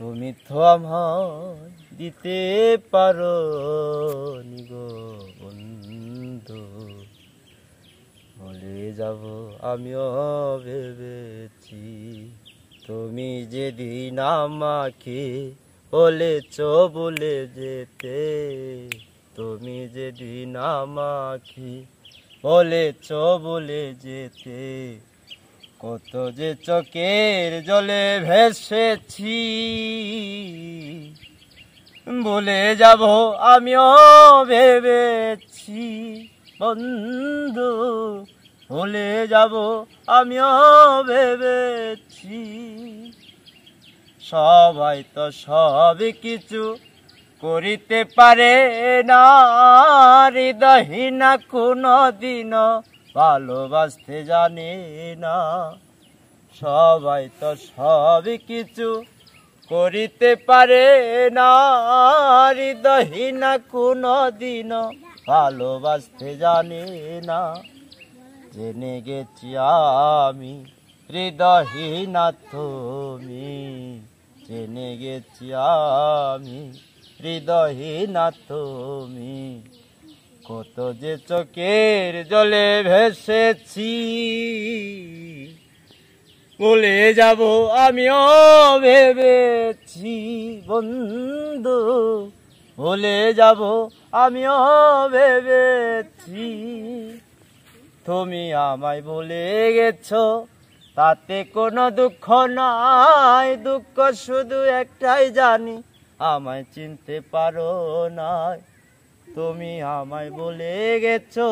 তুমি তো আমায় দিতে পারো নি গো বন্ধু, ভুলে যাব আমিও ভেবেছি। তুমি যেদিন আমাকে বলেছ বলে যেতে, তুমি যেদিন আমাকে বলেছ বলে যেতে, কত যে চোখের জলে ভেসেছি। ভুলে যাব আমিও ভেবেছি বন্ধু, ভুলে যাব আমিও ভেবেছি। সবাই তো সব কিছু করিতে পারে না, হৃদয়হীনা কোনো দিনও ভালোবাসতে জানে না। সবাই তো সব কিছু করিতে পারে না, হৃদয়হীনা কোনো দিনও ভালোবাসতে জানে না। জেনে গেছি আমি হৃদয়হীনা তুমি, জেনে গেছি আমি হৃদয়হীনা তুমি, কত যে চোখের জলে ভেসেছি। ভুলে যাব আমিও ভেবেছি বন্ধু, ভুলে যাব আমিও ভেবেছি। তুমি আমায় ভুলে গেছো তাতে কোনো দুঃখ নাই, দুঃখ শুধু একটাই জানি আমায় চিনতে পারো নাই। তুমি আমায় ভুলে গেছো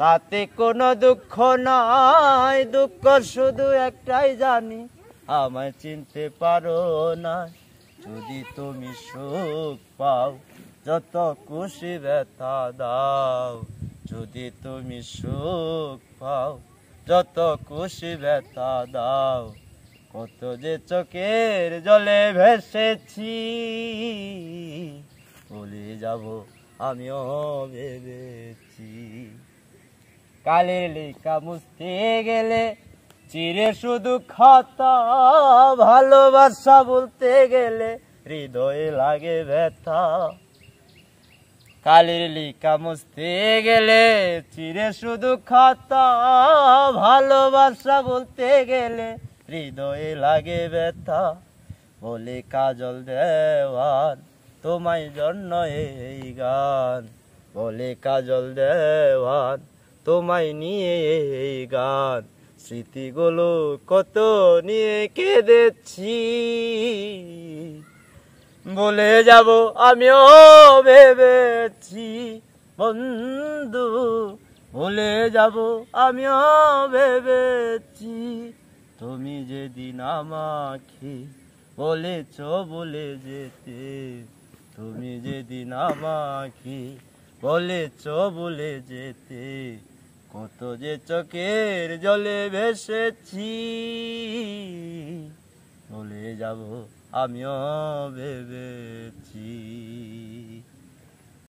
তাতে কোনো দুঃখ নাই, দুঃখ শুধু একটাই জানি আমায় চিনতে পারো না। যদি তুমি সুখ পাও যত খুশি ব্যথা দাও, যদি তুমি সুখ পাও যত খুশি ব্যথা দাও, কত যে চোখের জলে ভেসেছি। ভুলে যাব আমিও ভেবেছি। কালের লেখা মুছতে গেলে চিরে শুধু খাতা, ভালোবাসা বলতে গেলে হৃদয়ে লাগে ব্যথা। কালের লেখা মুছতে গেলে চিরে শুধু খাতা, ভালোবাসা বলতে গেলে হৃদয়ে লাগে ব্যথা। বলে কাজল দেওয়ান তোমায় জন্য এই গান, বলে কাজল দেওয়ান তোমায় নিয়ে এই গান। স্মৃতিগুলো কত নিয়ে কেঁদেছি, ভুলে যাব আমিও ভেবেছি বন্ধু, ভুলে যাব আমিও ভেবেছি। তুমি যেদিন আমাকে বলেছ বলে যেতে, তুমি যেদিন আমাকে বলেছ বলে যেতে, কত যে চোখের জলে ভেসেছি। ভুলে যাব আমিও ভেবেছি।